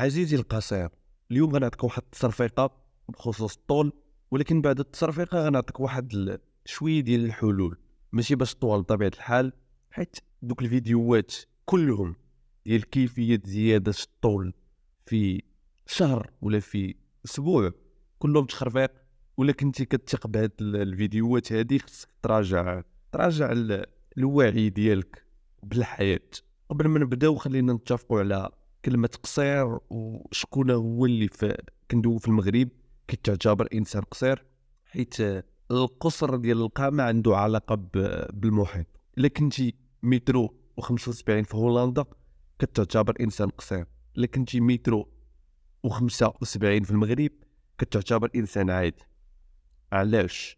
عزيزي القصير، اليوم غنعطيك واحد التصرفيقه بخصوص الطول، ولكن بعد التصرفيقه غنعطيك واحد شويه ديال الحلول. ماشي باش طول بطبيعه الحال، حيت دوك الفيديوهات كلهم ديال كيفيه زياده الطول في شهر ولا في اسبوع كلهم تخربيق. ولا كنتي كتثق بهاد الفيديوهات هادي، خصك تراجع الوعي ديالك بالحياه. قبل ما نبداو خلينا نتفقوا على كلمة قصير، وشكون هو اللي كندوي في المغرب كتعتبر إنسان قصير، حيت القصر ديال القامة عنده علاقة بالمحيط. إلا كنتي مترو و75 في هولندا كتعتبر إنسان قصير، إلا كنتي مترو و75 في المغرب كتعتبر إنسان عادي. علاش؟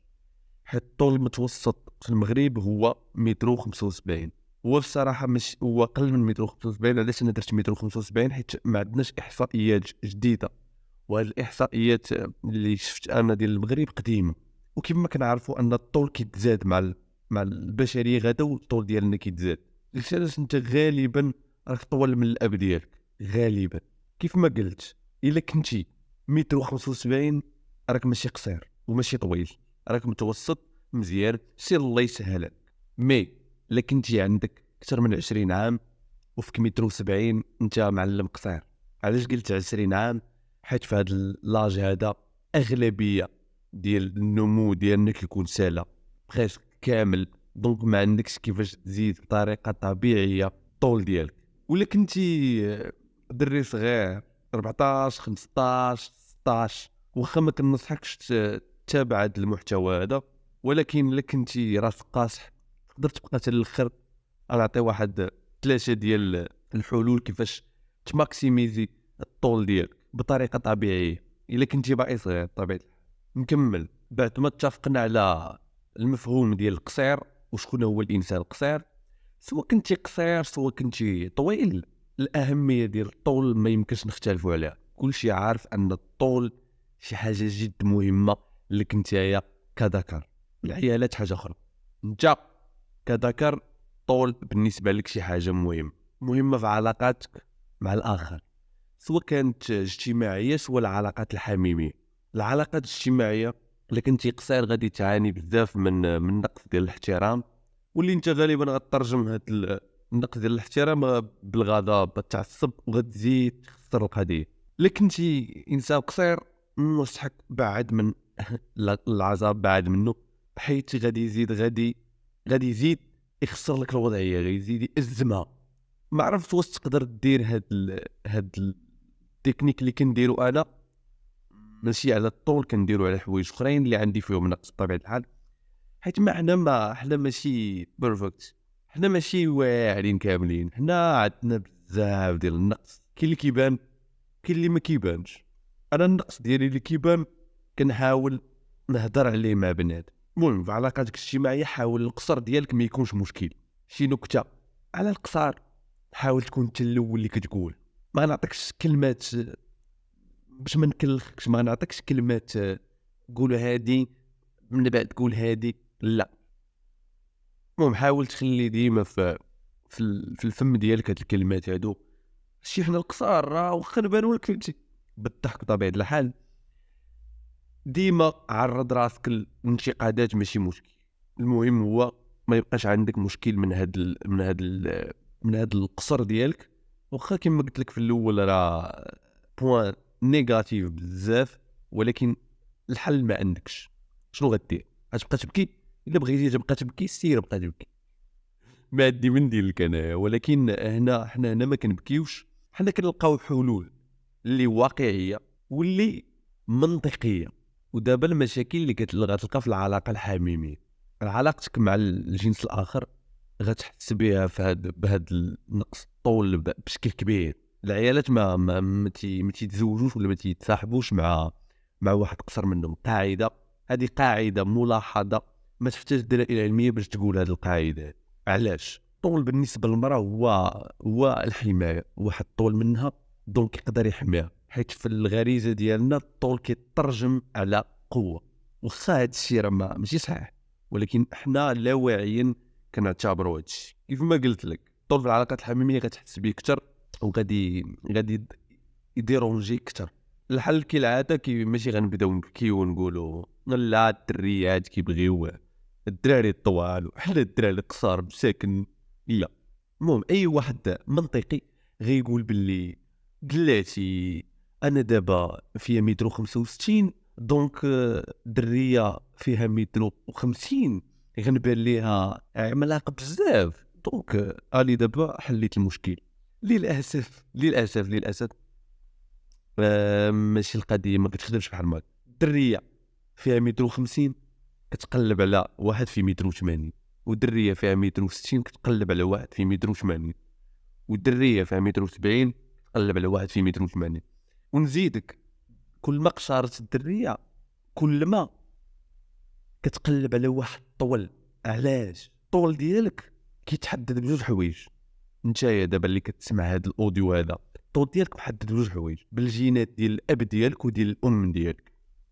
حيت الطول المتوسط في المغرب هو مترو 75. هو بصراحه مش هو اقل من مترو 75. علاش انا درت مترو 75؟ حيت ما عندناش احصائيات جديده، وهاد الاحصائيات اللي شفت انا ديال المغرب قديمه. وكما كنعرفوا ان الطول كيتزاد مع البشريه غدا، والطول ديالنا كيتزاد. علاش انت غالبا راك طول من الاب ديالك غالبا. كيف ما قلت، الا كنتي مترو 75 راك ماشي قصير وماشي طويل، راك متوسط مزيان، سير الله يسهلك. مي الا كنتي عندك اكثر من 20 عام وفيك مترو 70 انت معلم قصير. علاش قلت 20 عام؟ حيت في هذا لاج هذا اغلبيه ديال النمو ديالنا كيكون سالا بريسك كامل، دونك ما عندكش كيفاش تزيد بطريقه طبيعيه الطول ديالك. ولا كنتي دري صغير 14 15 16، واخا ما كنصحكش تتابع هذا المحتوى هذا، ولكن الا كنتي راسك قاصح تقدر تبقى حتى الاخر. غنعطي واحد 3 ديال الحلول كيفاش تماكسيميزي الطول ديالك بطريقه طبيعيه الا كنتي باقي صغير طبيعي. نكمل بعد ما اتفقنا على المفهوم ديال القصير وشكون هو الانسان القصير. سواء كنتي قصير سواء كنتي طويل، الاهميه ديال الطول ما يمكنش نختلفوا عليها. كلشي عارف ان الطول شي حاجه جد مهمه لك نتايا كذكر. العيالات حاجه اخرى، انت كذكر طول بالنسبه لك شي حاجه مهمه في علاقاتك مع الاخر، سواء كانت اجتماعيه سواء العلاقات الحميميه. العلاقات الاجتماعيه الا كنتي قصير غادي تعاني بزاف من نقص ديال الاحترام، واللي انت غالبا غترجم هذا النقص ديال الاحترام بالغضب بالتعصب، وغتزيد تخسر القضيه. الا كنتي انسان قصير نصحك بعد من العذاب، بعد منه، حيت غادي يزيد يخسر لك الوضعيه، غادي يزيد يأزمها. ما عرفت واش تقدر دير هاد التكنيك اللي كنديرو انا، ماشي على الطول، كنديرو على حوايج اخرين اللي عندي فيهم نقص بطبيعه الحال. حيت حنا ماشي بيرفكت، حنا ماشي واعرين كاملين، حنا عندنا بزاف ديال النقص. كاين اللي كيبان كاين اللي ما كيبانش. انا النقص ديالي اللي كيبان كنحاول نهضر عليه مع بنات. المهم في علاقاتك الاجتماعيه حاول القصر ديالك ما يكونش مشكل. شي نكته على القصار، حاول تكون انت الاول اللي كتقول. ما نعطيكش كلمات باش ما نكلخكش، ما نعطيكش كلمات قول هادي من بعد تقول هادي، لا. المهم حاول تخلي ديما في الفم ديالك هاد الكلمات هادو. شي حنا القصار راه واخا نبانو لك فهمتي بالضحك بطبيعه الحال. ديما عرض راسك الانتقادات ماشي مشكل، المهم هو ما يبقاش عندك مشكل من هاد القصر ديالك. واخا كما قلت لك في الاول راه بوين نيجاتيف بزاف، ولكن الحل ما عندكش. شنو غدير؟ غتبقى تبكي؟ الا بغيتي تبقى تبكي سير بقى تبكي، ما عندي من ندير لك انا. ولكن حنا هنا ما كنبكيوش، حنا كنلقاو حلول اللي واقعيه واللي منطقيه. ودابا المشاكل اللي غتلقى في العلاقه الحميميه، علاقتك مع الجنس الاخر غتحس بها بهذا النقص الطول بشكل كبير. العيالات ما تيتزوجوش ولا ما تيتصاحبوش مع واحد قصر منهم. هذه قاعده ملاحظه، ما تحتاج دلائل علميه باش تقول هذه القاعده. علاش؟ الطول بالنسبه للمراه هو الحمايه، واحد الطول منها دونك يقدر يحميها. حيت في الغريزه ديالنا الطول كيترجم على قوه. واخا هذا الشيء راه ماشي صحيح، ولكن احنا لا واعيين كنعتبروا هذا الشيء. كيف ما قلت لك الطول في العلاقات الحميميه غتحس به اكثر، وغادي يديرونجي كثر. الحل كالعاده ماشي غنبداو نبكيو ونقولوا لا الدريات كيبغيو الدراري الطوال وحنا الدراري القصار مساكن. لا، المهم اي واحد منطقي غيقول باللي قلاتي انا دابا فيها متر 65 دونك دريه فيها متر 50 غنبان ليها عملاقه بزاف دونك اني دابا حليت المشكل. للاسف ماشي القضيه ما كتخدمش بحال ما الدريه فيها متر 50 كتقلب على واحد في متر 80 ودريه فيها متر 60 كتقلب على واحد في متر 80 والدريه فيها متر 70 كتقلب على واحد في متر 80. ونزيدك كل ما قصارت الدريه كل ما كتقلب على واحد طول. علاش؟ الطول ديالك كيتحدد بجوج حوايج. نتايا دابا اللي كتسمع هذا الاوديو هذا الطول ديالك محدد بجوج حوايج بالجينات ديال الاب ديالك وديال الام ديالك.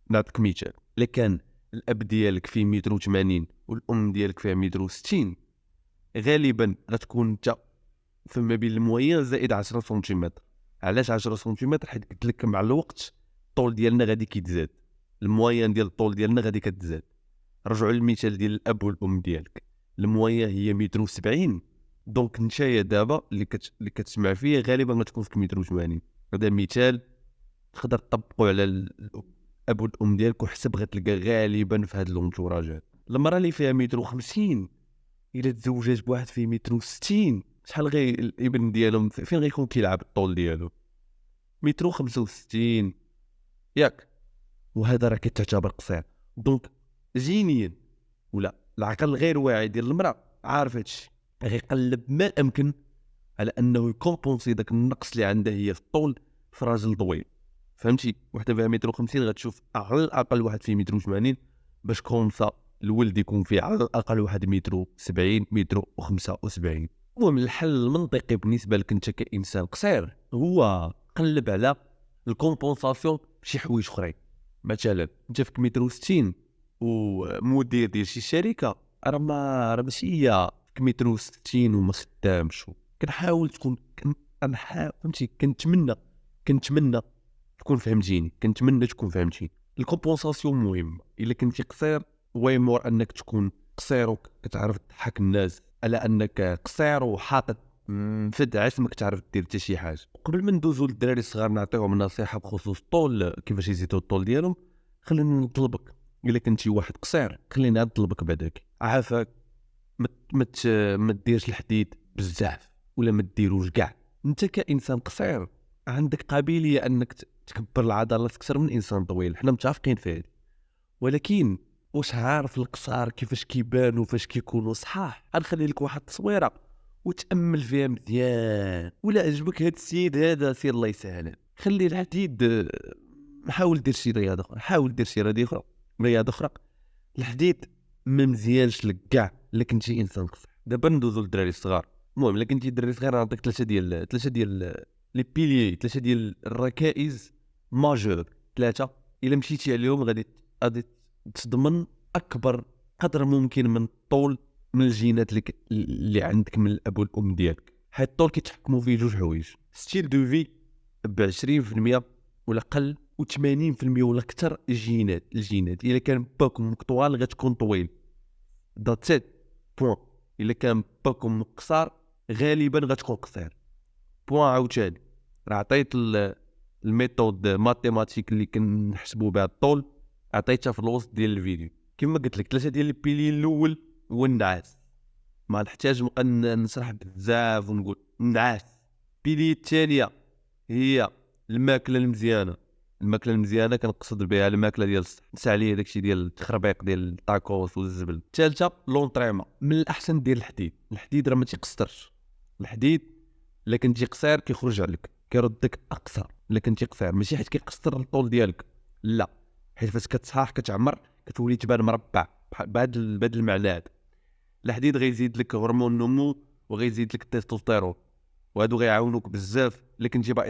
نعطيك مثال، الا كان الاب ديالك فيه متر 80 والام ديالك فيها متر 60 غالبا غتكون انت فما بين الموين زائد 10 سنتيمتر. علاش 10 سنتيمتر؟ حيت قلت لك مع الوقت الطول ديالنا غادي كيتزاد، الموين ديال الطول ديالنا غادي كتزاد. رجعوا للمثال ديال الاب والام ديالك، الموين هي متر 70 دونك نتايا دابا اللي كتسمع فيه غالبا غتكون في متر 80. هذا مثال تقدر تطبقوا على الاب والام ديالك وحسب غتلقى غالبا في هاد لونتوراج. المراه اللي فيها متر 50 الا تزوجات بواحد في متر 60 شحال غير الابن ديالهم فين غيكون كيلعب الطول ديالو؟ متر 65 ياك، وهذا راه كيتعتبر قصير. دونك جينيا ولا العقل غير واعي ديال المراه عارف هادشي، غيقلب ما امكن على انه يكومبونسي داك النقص اللي عندها هي في الطول في راجل طويل. فهمتي؟ وحده فيها متر 50 غتشوف على الاقل واحد في متر 80 باش كونسا الولد يكون فيه على الاقل واحد متر 70 متر 75. المهم الحل المنطقي بالنسبه لك انت كانسان قصير هو قلب على الكومبونساسيون بشي حوايج اخرين. مثلا انت فيك متر 60 ومدير ديال شي شركه راه ماشي هي فيك متر 60 وما خدامش. كنحاول تكون فهمتي؟ كنتمنى تكون فهمتيني، الكومبونساسيون مهمه. الا كنتي قصير ويمور انك تكون قصير وكتعرف تضحك الناس على انك قصير وحاطط فد عسمك تعرف دير حتى شي حاجه. قبل ما ندوزو للدراري الصغار نعطيهم نصيحه بخصوص الطول كيفاش يزيدوا الطول ديالهم، خلينا نطلبك الا كنتي واحد قصير خليني نطلبك بعداك عافاك ما ديرش الحديد بزاف ولا ما ديروش كاع. انت كانسان قصير عندك قابليه انك تكبر العضلات اكثر من انسان طويل، حنا متفقين في هذه. ولكن واش عارف القصار كيفاش كيبانوا فاش كيكونوا صحاح؟ غنخلي لك واحد التصويره وتامل فيها مزيان. ولا عجبك هاد السيد هذا سير الله يسهل، خلي الحديد. حاول دير شي رياضه اخرى، الحديد ما مزيانش لك كاع الا كنتي انسان قصير. دابا ندوزو للدراري الصغار. المهم الا كنتي دري صغير نعطيك ثلاثه ديال لي بيليي، ثلاثه ديال الركائز ماجور. ثلاثه الا مشيتي عليهم غادي تضمن اكبر قدر ممكن من الطول من الجينات اللي عندك من الاب والام ديالك. حيت الطول كيتحكموا فيه جوج حوايج: ستيل دو في ب 20% ولا قل و80% ولا اكثر الجينات. الا كان باكم طوال غتكون طويل داتسيت بوان، الا كان باكم قصار غالبا غتكون قصير بوان. عاوتاني راه عطيت الميثود ماتيماتيك اللي كنحسبوا بها الطول، عطيتها في الوسط ديال الفيديو. كما قلت لك ثلاثه ديال البيلي. الاول هو النعاس، ما نحتاج ان نشرح بزاف ونقول النعاس. البيلي الثانيه هي الماكله المزيانه كنقصد بها الماكله ديال الصح، نسى عليه داكشي ديال التخربيق ديال الطاكوس والزبل. الثالثه لونطريمون. من الاحسن دير الحديد راه ما تيقصرش. الحديد الا كنتي قصير كيخرج عليك كيردك اقصر. الا كنتي قصير ماشي حيت كيقصر الطول ديالك، لا، حيت فاش كتصحاح كتعمر كتولي تبان مربع بهذا المعنى هذا. الحديد غيزيد لك هرمون النمو وغيزيد لك التستوستيرون، وهادو غيعاونوك بزاف الا كنتي باغي